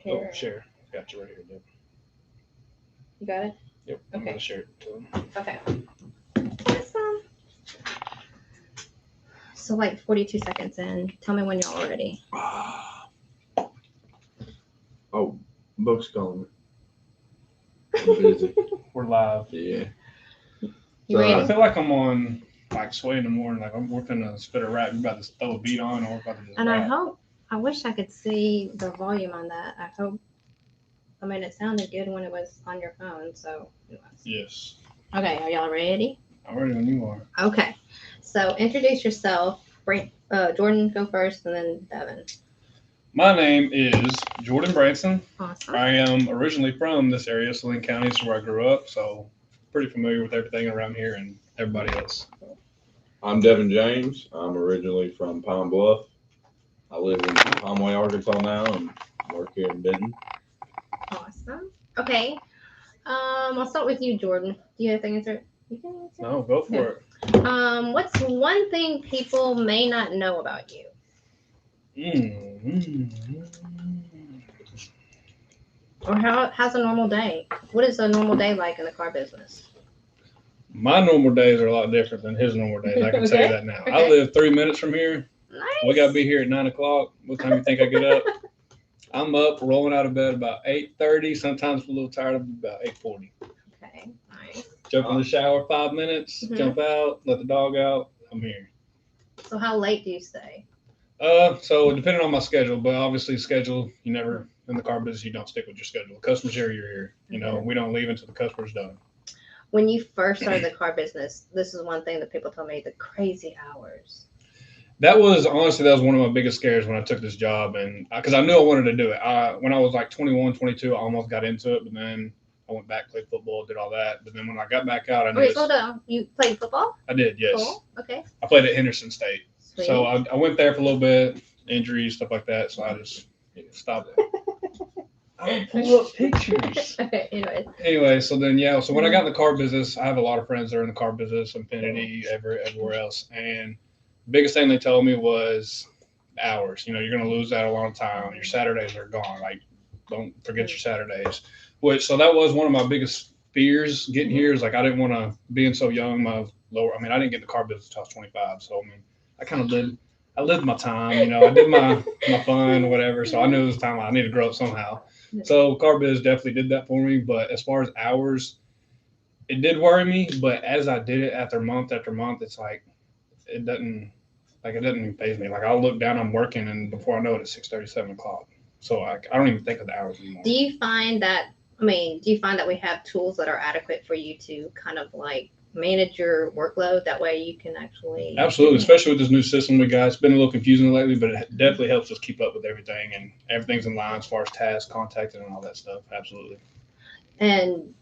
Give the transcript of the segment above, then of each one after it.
Here. Oh, share. Got you right here, Devin. You got it? Yep. I'm Okay. gonna share it to him. Okay. Awesome. So like 42 seconds in. Tell me when y'all are ready. Oh, Book's calling me. I'm busy. We're live. Yeah. You I ready? feel like I'm on like Sway in the morning. Like we're finna spit a rap. You about to throw a beat on, or we're about to just And rap. I wish I could see the volume on that. I mean, it sounded good when it was on your phone, so it was. Yes. Okay, are y'all ready? I'm ready when you are. Okay. So introduce yourself. Jordan, go first, and then Devin. My name is Jordan Branson. Awesome. I am originally from this area, Saline County, is where I grew up, so pretty familiar with everything around here and everybody else. I'm Devin James. I'm originally from Pine Bluff. I live in Conway, Arkansas now, and work here in Denton. Awesome. Okay. I'll start with you, Jordan. Do you have anything to answer? You can answer. No, go for Yeah. it. What's one thing people may not know about you? Or how's a normal day? What is a normal day like in the car business? My normal days are a lot different than his normal days. I can tell you Okay. that now. Okay. I live 3 minutes from here. Nice. We got to be here at 9 o'clock. What time you think I get up? I'm up, rolling out of bed about 8:30. Sometimes I'm a little tired of about 8:40. Okay. Nice. Jump in the shower 5 minutes, Mhm. jump out, let the dog out. I'm here. So how late do you stay? So depending on my schedule, but obviously schedule, you never in the car business you don't stick with your schedule. Customers here, you're here. You know, we don't leave until the customer's done. When you first started the car business, this is one thing that people told me: the crazy hours. That was one of my biggest scares when I took this job, and because I knew I wanted to do it. When I was like 21, 22, I almost got into it, but then I went back, played football, did all that. But then when I got back out, I knew. Wait, slow down. You played football? I did, yes. Cool. Okay. I played at Henderson State. Sweet. So I went there for a little bit, injuries, stuff like that. So I just stopped. I don't pull up pictures. Okay, Anyway, so then, so when I got in the car business, I have a lot of friends that are in the car business, Infinity, everywhere else. And the biggest thing they told me was hours. You know, you're going to lose out a lot of time. Your Saturdays are gone. Like, don't forget your Saturdays. So that was one of my biggest fears getting here is like, I didn't want to, being so young, I didn't get in the car business until I was 25. So, I mean, I kind of lived my time, you know, I did my fun, whatever. So I knew it was time I needed to grow up somehow. So car biz definitely did that for me. But as far as hours, it did worry me. But as I did it after month, it's like, it doesn't even faze me. Like I'll look down, I'm working, and before I know it, it's 6:30, 7 o'clock. So I don't even think of the hours anymore. Do you find that we have tools that are adequate for you to kind of like manage your workload? That way you can actually. Absolutely, especially with this new system we got. It's been a little confusing lately, but it definitely helps us keep up with everything, and everything's in line as far as tasks, contacting, and all that stuff. Absolutely. And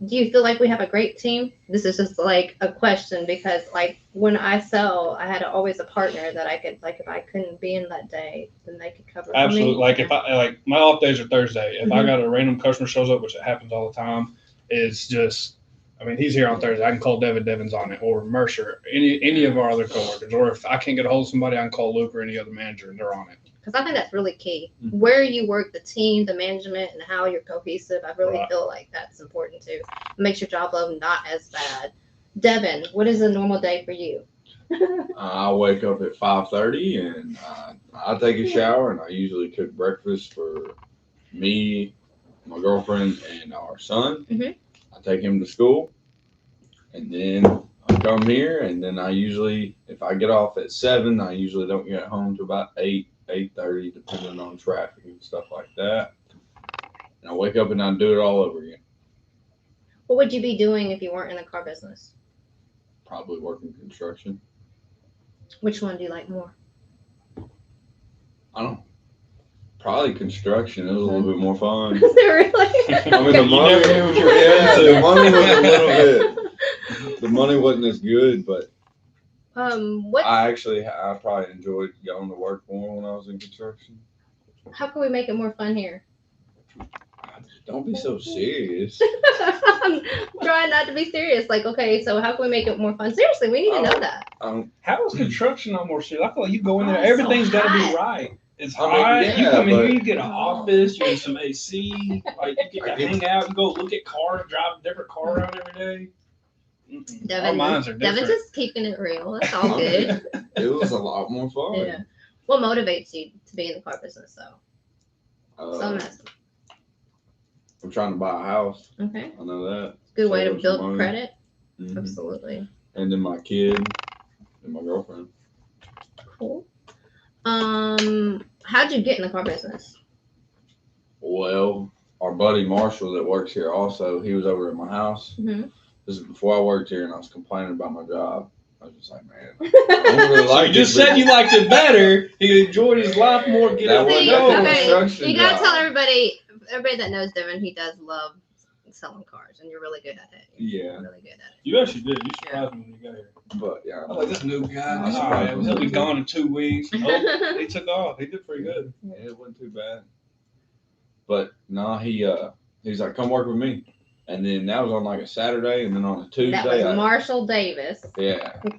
do you feel like we have a great team? This is just like a question because like when I sell, I had always a partner that I could, like, if I couldn't be in that day, then they could cover Absolutely. for me. Like if I my off days are Thursday. If I got a random customer shows up, which it happens all the time, it's just, I mean, he's here on Thursday. I can call Devin. Devin's on it, or Mercer, any of our other coworkers. Or if I can't get a hold of somebody, I can call Luke or any other manager, and they're on it. Because I think that's really key. Mm-hmm. Where you work, the team, the management, and how you're cohesive. I really feel like that's important too. It makes your job load not as bad. Devin, what is a normal day for you? I wake up at 5:30 and I take a shower, and I usually cook breakfast for me, my girlfriend, and our son. Mm-hmm. I take him to school, and then I come here, and then I usually, if I get off at 7, I usually don't get home till about 8:30, depending on traffic and stuff like that. And I wake up and I do it all over again. What would you be doing if you weren't in the car business? Probably working construction. Which one do you like more? I don't know. Probably construction. It was a little bit more fun. Is it really? I mean, the money was a little bit. The money wasn't as good, but I probably enjoyed going to work more when I was in construction. How can we make it more fun here? Don't be so serious. I'm trying not to be serious. Like, okay, so how can we make it more fun? Seriously, we need to know that. How is construction not more serious? I feel like you go in there, everything's got to be right. It's I mean, hot. yeah, You come in but- here, you get an office, you get some AC, like you get to hang out and go look at cars, drive a different car around every day. Our Devin, minds are Devin's different. just keeping it real. That's all good. It was a lot more fun. Yeah. What motivates you to be in the car business, though? So I'm asking. I'm trying to buy a house. Okay. I know that. Good way to Save build some money. credit. Mhm. Absolutely. And then my kid and my girlfriend. Cool. How'd you get in the car business? Well, our buddy Marshall that works here also, he was over at my house. Mm-hmm. This is before I worked here, and I was complaining about my job. I was just like, man, I don't really So like you just this said you liked it better. He enjoyed his life more. Get That out was- the See, that's door. a okay, construction you gotta job. tell everybody that knows Devin, he does love selling cars, and you're really good at it. Yeah. You're really good at it. You actually did. You surprised me when you got here. But yeah, I was like, this new guy. I'm All surprised right, when he'll be he did. gone in 2 weeks. Oh, he took off. He did pretty good. yeah, it wasn't too bad. But no, he's like, come work with me. And then that was on like a Saturday, and then on a Tuesday, That was Marshall Davis.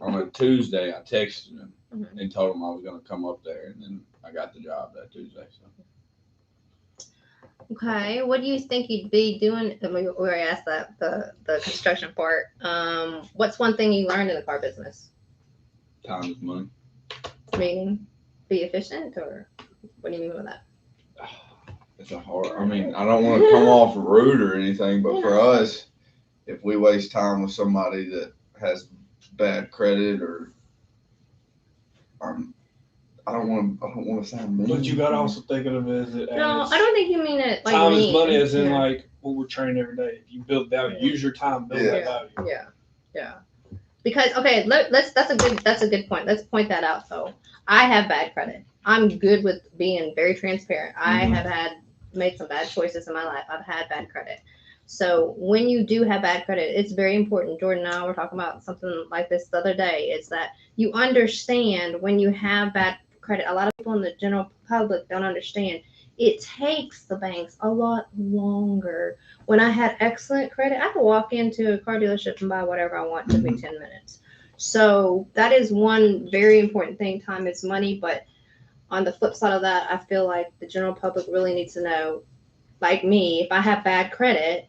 on a Tuesday, I texted him Mhm. and told him I was going to come up there, and then I got the job that Tuesday. So Okay, what do you think you'd be doing? I mean, we already asked that the construction part. What's one thing you learned in the car business? time is money. Meaning, be efficient, or what do you mean by that? It's a hard. I mean, I don't want to come off rude or anything, but for us, if we waste time with somebody that has bad credit or, I don't want to sound mean. But you got to also think of it as No, I don't think you mean it like time is mean. money, as in Yeah. like what we're training every day. If you build value, Yeah. use your time, build Yeah. that value. Yeah. Because okay, that's a good point. Let's point that out. So I have bad credit. I'm good with being very transparent. I Mhm. have made some bad choices in my life. I've had bad credit. So when you do have bad credit, it's very important. Jordan and I were talking about something like this the other day. It's that you understand when you have bad credit. A lot of people in the general public don't understand. It takes the banks a lot longer. When I had excellent credit, I could walk into a car dealership and buy whatever I want. It took me 10 minutes. So that is one very important thing. Time is money. But on the flip side of that, I feel like the general public really needs to know, like me, if I have bad credit,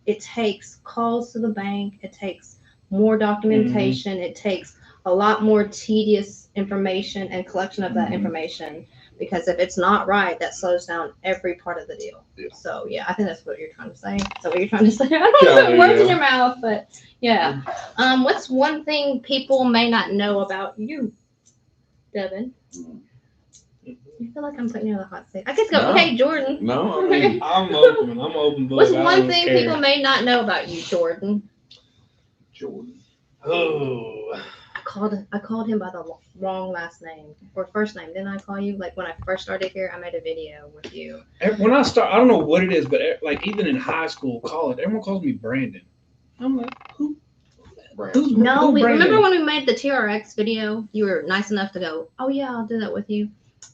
it takes calls to the bank. It takes more documentation. It takes a lot more tedious information and collection of that information. Because if it's not right, that slows down every part of the deal. Yeah. So yeah, I think that's what you're trying to say. Is that what you're trying to say? I don't want to put words in your mouth, but yeah. What's one thing people may not know about you, Devin? I feel like I'm putting you on the hot seat. I guess go. No. Hey, Jordan. No, I mean, I'm open. I'm open book. What's I one don't thing care. people may not know about you, Jordan? Jordan. Oh, I called him by the wrong last name or first name. Didn't I call you? Like when I first started here, I made a video with you. when I start, I don't know what it is, but like even in high school, college, everyone calls me Brandon. I'm like, who? Branson. No, Brandon? remember when we made the TRX video? You were nice enough to go, oh yeah, I'll do that with you.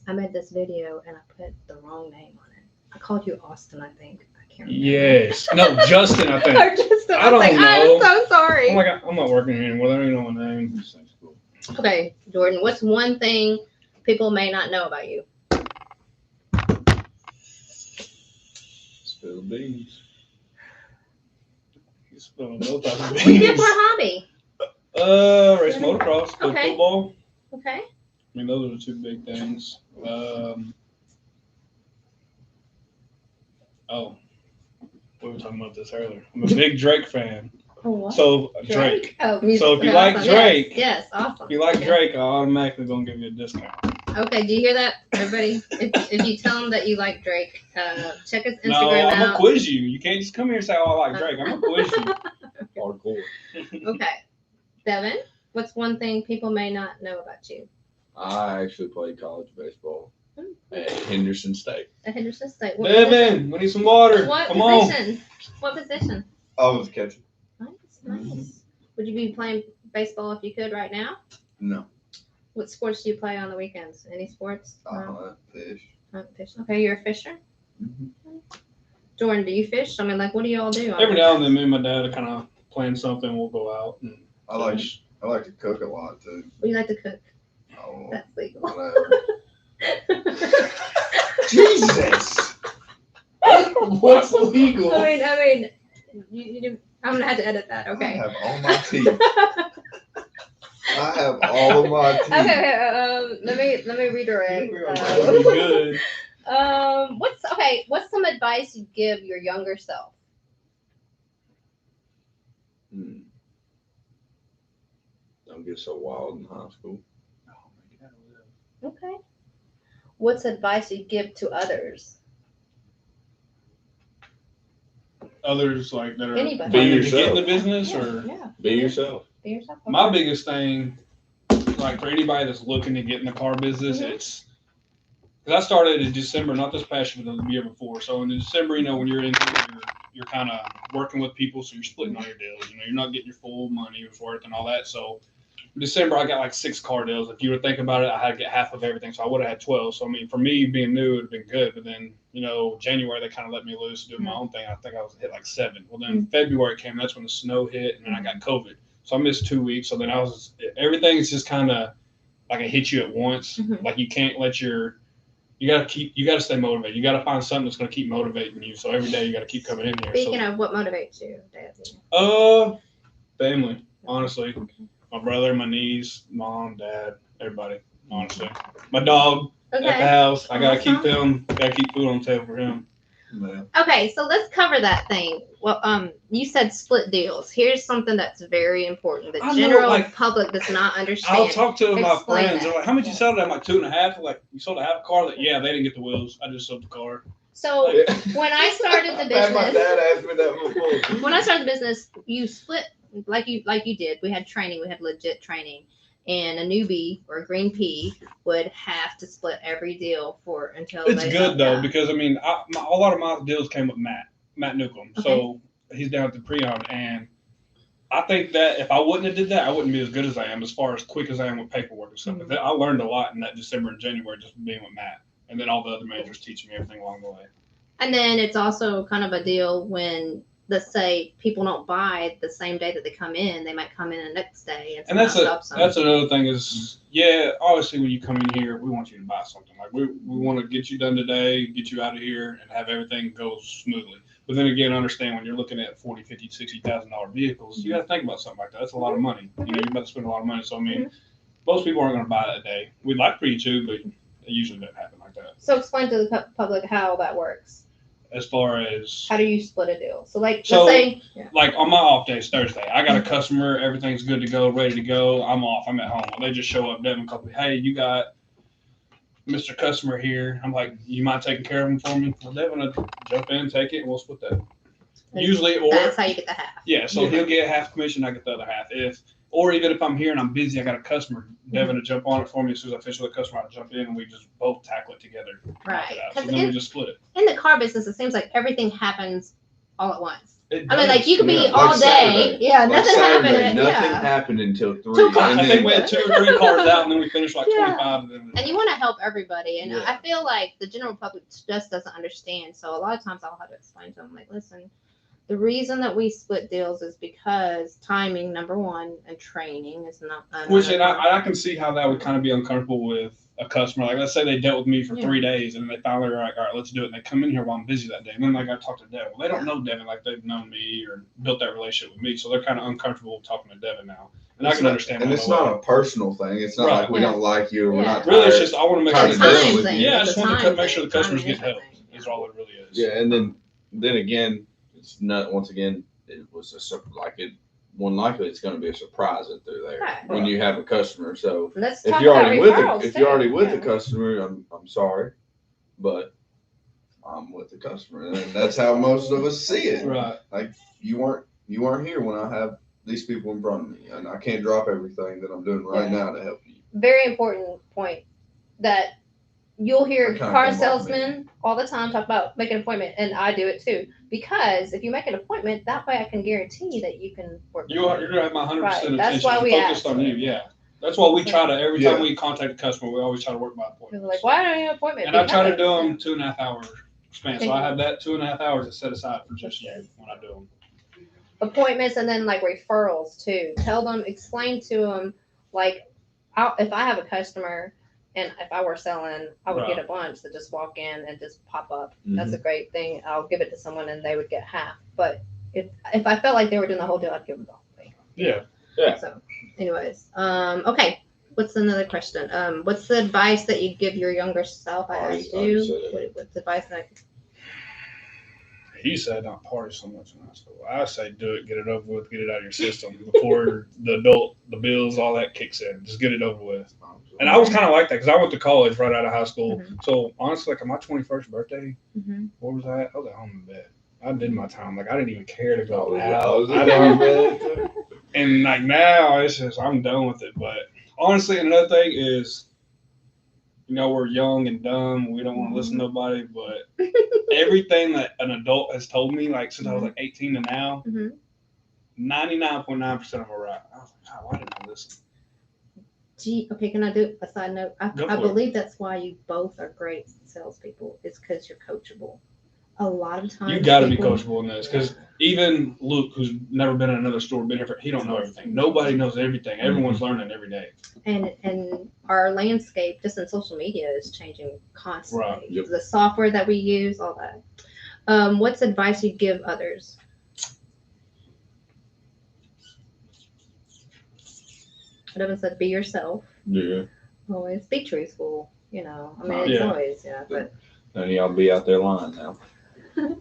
I made this video and I put the wrong name on it. I called you Austin, I think. I can't remember. Yes. No, Justin, I think. Or Justin. I don't was like, know. I'm so sorry. I'm like, I'm not working here anymore. I don't even know my name. Okay, Jordan, what's one thing people may not know about you? Spill the beans. You spelling both types of What's your beans. hobby? Race motocross, play Okay. football. Okay. I mean, those are the two big things. We were talking about this earlier. I'm a big Drake fan. Oh, what? So Drake. Oh, music. So if you Okay, like awesome. Drake- Yes, awesome. If you like Drake, I'm automatically gonna give you a discount. Okay, do you hear that, everybody? If you tell them that you like Drake, check his Instagram No, I'm gonna out. quiz you. You can't just come here and say, "Oh, I like Drake." I'm gonna quiz you. Hardcore. Okay, Devin, what's one thing people may not know about you? I actually played college baseball at Henderson State. At Henderson State. What position? Devin, we need some water. What Come on. position? What position? I was catching. Nice. Would you be playing baseball if you could right now? No. What sports do you play on the weekends? Any sports? No? Fish. Not fish. Okay, you're a fisher. Mhm. Jordan, do you fish? I mean, like, what do you all do? Every now and then, me and my dad are kind of playing something. We'll go out and I like to cook a lot too. What do you like to cook? Oh, That's legal. whatever. Jesus. What's legal? I mean, I'm gonna have to edit that. I Okay. have all my teeth. I have all of my teeth. Okay. Let me redirect. That'd be good. What's some advice you give your younger self? Don't get so wild in high school. Oh my God. Okay. What's advice you give to others? Others like that are Anybody. planning Be to get in the yourself. business, Yeah, or yeah. Be yourself. Be yourself. my biggest thing, like for anybody that's looking to get in the car business, Mhm. it's because I started in December, not this past year, but the year before. So in December, when you're in, you're kind of working with people, so you're splitting all your deals. You're not getting your full money worth and all that. So in December, I got like 6 car deals. If you were thinking about it, I had to get half of everything, so I would have had 12. So I mean, for me being new, it'd have been good. But then January they kind of let me loose to do my own thing. I think I was hit like 7. Well, then February came. That's when the snow hit, and then I got COVID. So I missed 2 weeks. So then everything's just kind of like it hit you at once. Like you can't let you got to stay motivated. You got to find something that's going to keep motivating you. So every day you got to keep coming in here. Speaking of what motivates you, Dad? Family, honestly. My brother, my niece, mom, dad, everybody, honestly. My dog at the house. I got to keep food on the table for him. Man. Okay, so let's cover that thing. Well, you said split deals. Here's something that's very important. The general public does not understand. I'll talk to my Explain friends. that. They're like, how much you sell that? I'm like 2.5. Like, you sold a half a car? Like, yeah, they didn't get the wheels. I just sold the car. So when I started the business, My dad asked me that before. when I started the business, you split like you did. We had training. We had legit training. And a newbie or a green pea would have to split every deal until it's good though, because I mean, a lot of my deals came with Matt Newcomb. Okay. So he's down at the pre-owned, and I think that if I wouldn't have did that, I wouldn't be as good as I am, as far as quick as I am with paperwork and stuff. I learned a lot in that December and January just being with Matt, and then all the other managers teaching me everything along the way. And then it's also kind of a deal when, let's say, people don't buy the same day that they come in. They might come in the next day. And that's another thing is, obviously when you come in here, we want you to buy something. Like we want to get you done today, get you out of here, and have everything go smoothly. But then again, understand when you're looking at $40,000, $50,000, $60,000 vehicles, you got to think about something like that. That's a lot of money. You're about to spend a lot of money. So I mean, most people aren't going to buy that day. We'd like for you to, but it usually doesn't happen like that. So explain to the public how that works. As far as how do you split a deal? So let's say like on my off days, Thursday, I got a customer, everything's good to go, ready to go. I'm off. I'm at home. They just show up. Devin called me, hey, you got Mr. Customer here. I'm like, you mind taking care of him for me? Well, Devin will jump in, take it, and we'll split that. Usually, or that's how you get the half. Yeah, so he'll get half commission, I get the other half. Or even if I'm here and I'm busy, I got a customer, Devin to jump on it for me. As soon as I finish with the customer, I'll jump in and we just both tackle it together. Right. So then we just split it. In the car business, it seems like everything happens all at once. I mean, like you could be all day. Yeah, nothing happened. Nothing happened until 3. I think we had 2 or 3 cars out, and then we finished like 25. And you want to help everybody, and I feel like the general public just doesn't understand. So a lot of times I'll have to explain to them, like, listen, the reason that we split deals is because timing, number one, and training is not. Which, and I can see how that would kind of be uncomfortable with a customer. Like, let's say they dealt with me for 3 days, and they finally were like, all right, let's do it. And they come in here while I'm busy that day. And then like I talk to Devin. Well, they don't know Devin like they've known me or built that relationship with me. So they're kind of uncomfortable talking to Devin now. And I can understand. And it's not a personal thing. It's not like we don't like you or we're not. Really, it's just I want to make sure I just want to make sure the customers get help. Is all it really is. Yeah, and then again, it's not. Once again, it was more likely it's going to be a surprise that they're there when you have a customer. So if you're already with the customer, I'm sorry, but I'm with the customer, and that's how most of us see it. Right. Like you weren't here when I have these people in front of me, and I can't drop everything that I'm doing right now to help you. Very important point that you'll hear car salesmen all the time talk about make an appointment, and I do it too. Because if you make an appointment, that way I can guarantee that you can work. You're going to have my 100% attention. That's why we focused on you. Yeah. That's why we try to, every time we contact a customer, we always try to work by appointment. People are like, why don't you have an appointment? And I try to do them 2.5 hour span. So I have that 2.5 hours to set aside for just you when I do them. Appointments, and then like referrals too. Tell them, explain to them, like, if I have a customer And if I were selling, I would get a bunch that just walk in and just pop up. That's a great thing. I'll give it to someone and they would get half. But if I felt like they were doing the whole deal, I'd give them the whole thing. Yeah. So, anyways, okay. What's another question? What's the advice that you give your younger self? I asked you. What's the advice that? He said not party so much in high school. I say do it, get it over with, get it out of your system before the bills, all that kicks in. Just get it over with. And I was kind of like that because I went to college right out of high school. So honestly, like on my 21st birthday, what was that? I was at home in bed. I did my time. Like I didn't even care to go out. And like now, it's just I'm done with it. But honestly, another thing is, we're young and dumb. We don't want to listen to nobody. But everything that an adult has told me, like since I was like 18 to now, 99.9% of them are right. I was like, God, why didn't I listen? Gee, okay, can I do a side note? I believe that's why you both are great salespeople. It's because you're coachable. A lot of times you got to be coachable in this because even Luke, who's never been in another store, he don't know everything. Nobody knows everything. Everyone's learning every day. And our landscape, just in social media, is changing constantly. Right. Yep. The software that we use, all that. What's advice you give others? Devin said, be yourself. Yeah. Always be truthful. It's always, but. None of y'all be out there lying now. I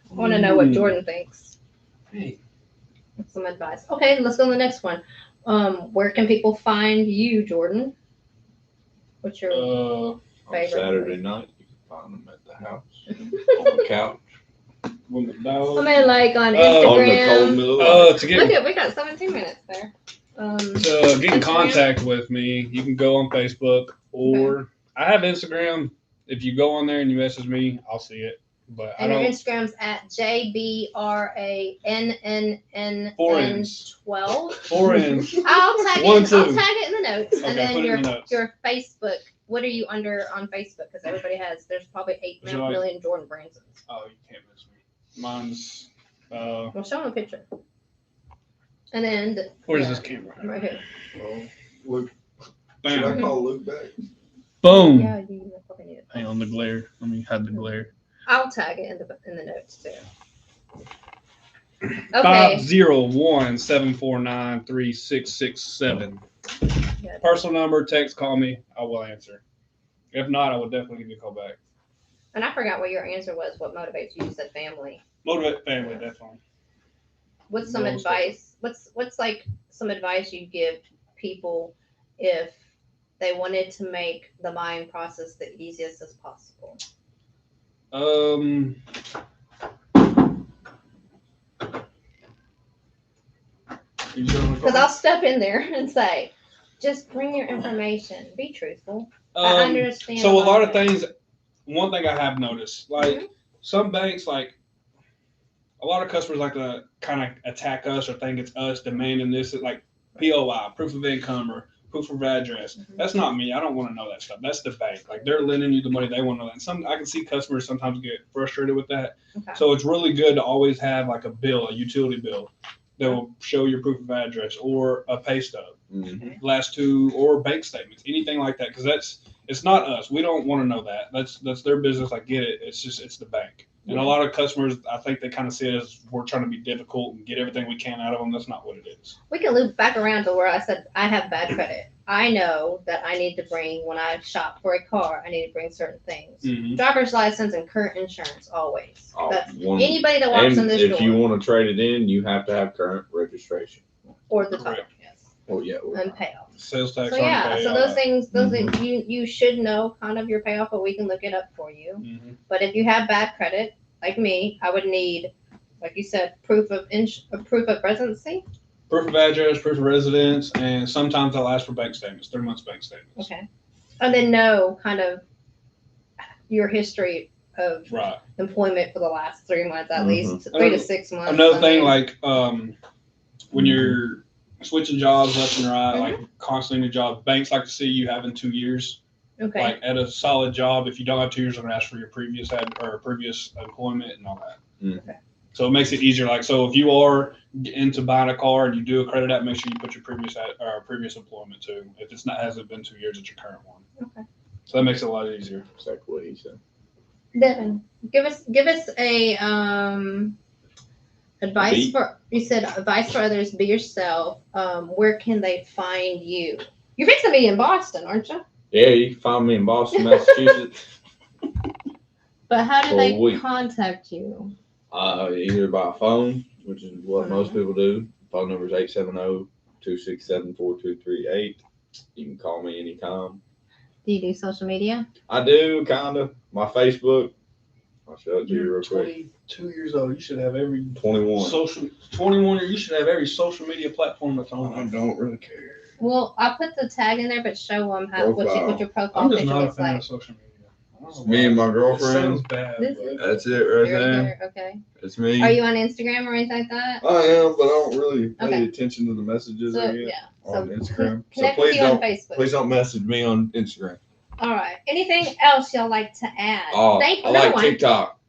want to know what Jordan thinks. Hey. Some advice. Okay, let's go to the next one. Where can people find you, Jordan? What's your favorite? On Saturday night, you can find them at the house, on the couch. With the dog. I mean, like on Instagram. Look at we got 17 minutes there. To get in contact with me, you can go on Facebook or I have Instagram. If you go on there and you message me, I'll see it. But your Instagram's at JBRANNN12. 4 N's. I'll tag it in the notes. Okay, and then put it in the notes. Your Facebook. What are you under on Facebook? Because everybody there's probably 8 million Jordan Bransons. Oh, you can't miss me. Mine's well, show them a picture. And then where's this camera? Right here. Well, Luke. Bam. Should I call Luke back? Boom. Yeah, you probably need it. Hang on the glare. Let me hide the glare. I'll tag it in the notes too. Okay. 501-749-3667. Personal number, text, call me. I will answer. If not, I will definitely give you a call back. And I forgot what your answer was. What motivates you? You said family. Motivate family, definitely. What's some advice? What's like some advice you give people if they wanted to make the buying process the easiest as possible? Because I'll step in there and say, just bring your information. Be truthful. I understand. So a lot of things. One thing I have noticed, like some banks, like a lot of customers like to kind of attack us or think it's us demanding this, like POI, proof of income, or proof of address. That's not me. I don't want to know that stuff. That's the bank. Like they're lending you the money, they want to know that. And I can see customers sometimes get frustrated with that. Okay. So it's really good to always have like a utility bill that will show your proof of address or a pay stub, last two, or bank statements, anything like that. Because it's not us. We don't want to know that. That's their business. I get it. It's the bank. And a lot of customers, I think they kind of see it as we're trying to be difficult and get everything we can out of them. That's not what it is. We can loop back around to where I said I have bad credit. I know that I need to bring, when I shop for a car, I need to bring certain things. Driver's license and current insurance, always. Anybody that walks in this door. If you want to trade it in, you have to have current registration. Or the title, yes. Oh, yeah. And payoff. Sales tax. So those things you should know kind of your payoff, but we can look it up for you. But if you have bad credit, like me, I would need, like you said, proof of residency. Proof of address, proof of residence, and sometimes I'll ask for bank statements, 3 months bank statements. Okay. And then know kind of your history of employment for the last 3 months, at least 3 to 6 months. Another thing, like when you're switching jobs left and right, like constantly new jobs, banks like to see you having 2 years. Okay. Like at a solid job. If you don't have 2 years, I'm going to ask for your previous employment and all that. Okay. So it makes it easier. Like, so if you are into buying a car and you do a credit app, make sure you put your previous employment too. If it's not hasn't been 2 years, it's your current one. Okay. So that makes it a lot easier. Exactly what he said. Devin, give us a advice for, you said advice for others, be yourself. Where can they find you? You're fixing to be in Boston, aren't you? Yeah, you can find me in Boston, Massachusetts. But how do For a they week. contact you? Either by phone, which is what most people do. Phone number is 870-267-4238. You can call me anytime. Do you do social media? I do, kind of. My Facebook. I'll show it to you You're real quick. 22 years old. You should have every 21. social 21. You should have every social media platform that's I on. don't really care. Well, I'll put the tag in there, but show them what your profile I'm just picture not a looks fan like. of social media. I don't know Me and why. my It girlfriend. sounds bad. This but- is- That's it right You're there. okay. It's me. Are you on Instagram or anything like that? I am, but I don't really pay Okay. attention to the messages So I get yeah. on So Instagram. So connect with please you on don't, Facebook. please don't message me on Instagram. All right. Anything else y'all like to add? Oh, Thank I another like one. TikTok.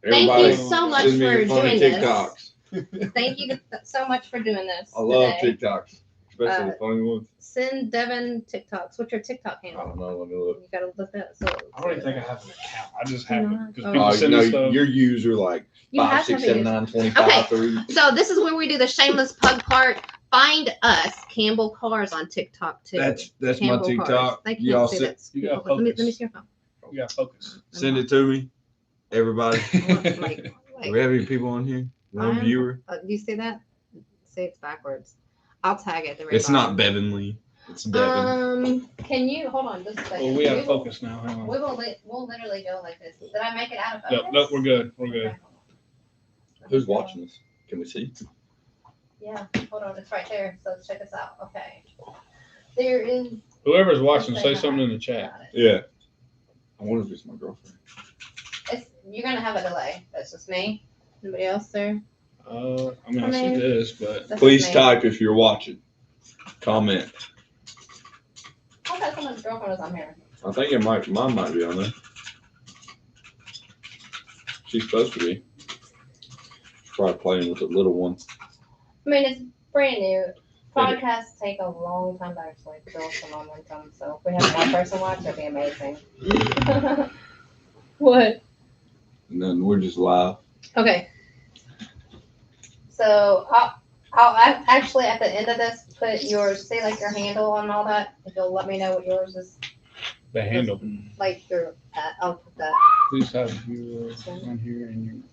Thank Everybody you so much send me for your funny doing TikToks. this. Thank you so much for doing this. I love today. TikToks, especially the funny ones. Send Devin TikToks. What's your TikTok I handle? don't know. Let me look. You gotta look that. So I don't even think I have an account. I just have No. it because Oh. people send me stuff. Your user like you 5, have 6, to have 7, a 9, 25, Okay. 30. So this is where we do the shameless plug part. Find us, Campbell Cars, on TikTok too. That's my Campbell TikTok. Cars. They can't Y'all see send, that. you gotta Let me focus. see your phone. You got to focus. send it to me, everybody. Do Do we have any people on here? One viewer. you see that? See, it's backwards. I'll tag it at the very It's not bottom. Bevanly. It's Devin. Can you hold on just a second? Well, we have to will- focus now. Hang on. We will. We'll literally go like this. Did I make it out of No, focus? no, we're good. We're good. Okay, hold on. Who's watching this? Can we see? Yeah, hold on. It's right there. So check us out. Okay. There is. Whoever's watching, say something in the chat. Got it. Yeah. I wonder if it's my girlfriend. You're gonna have a delay. That's just me. Anybody else there? I mean, I see this, but That's Please just me. type if you're watching. Comment. I thought someone's girlfriend was on here. I think mine might be on there. She's supposed to be. She's probably playing with the little one. I mean, it's brand new. Podcasts take a long time to actually build some momentum. So if we have one person watch, it'd be amazing. What? And then we're just live. Okay. So I'll actually at the end of this put yours. See like your handle and all that. If you'll let me know what yours is, the handle. like your. I'll put that. Please have you on here and you.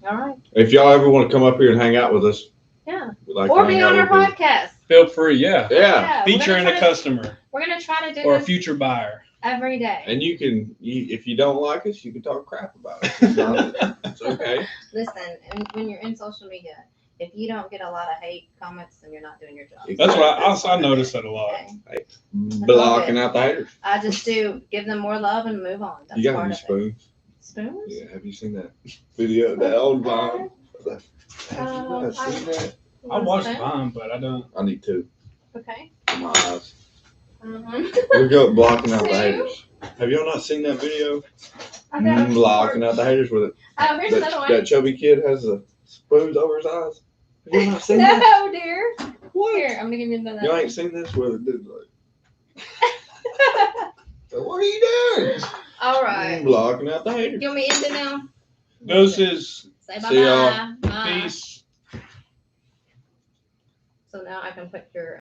All right. If y'all ever want to come up here and hang out with us, Yeah. we'd like to Or hang be out on our with you. podcast. Feel free, yeah. Yeah. we're Featuring gonna a try to- customer We're gonna try to do or a this future buyer. every day. And you can, if you don't like us, you can talk crap about us. It's, not, it's okay. Listen, and when you're in social media, if you don't get a lot of hate comments, then you're not doing your job. That's what I noticed that a lot. Okay. Blocking out the haters. I just do give them more love and move on. That's You got part any of it. spoons? Spoons? Yeah. Have you seen that video? That old Vine? Have you Um, not seen that? You I want a watched spoon? Vine, but I don't. I need two Okay. for my eyes. Mm-hmm. Look up blocking out the Two? haters. Have y'all not seen that video? I got a Blocking fork. out the haters with it. Oh, here's another one. That chubby kid has the spoons over his eyes. Have you not seen that? No, dear. What? Here, I'm gonna give you another. You ain't seen this where it did like, what are you doing? All right. Blocking out the haters. You want me to end it now? Doses. Say See y'all. bye-bye. Bye. Peace. So now I can put your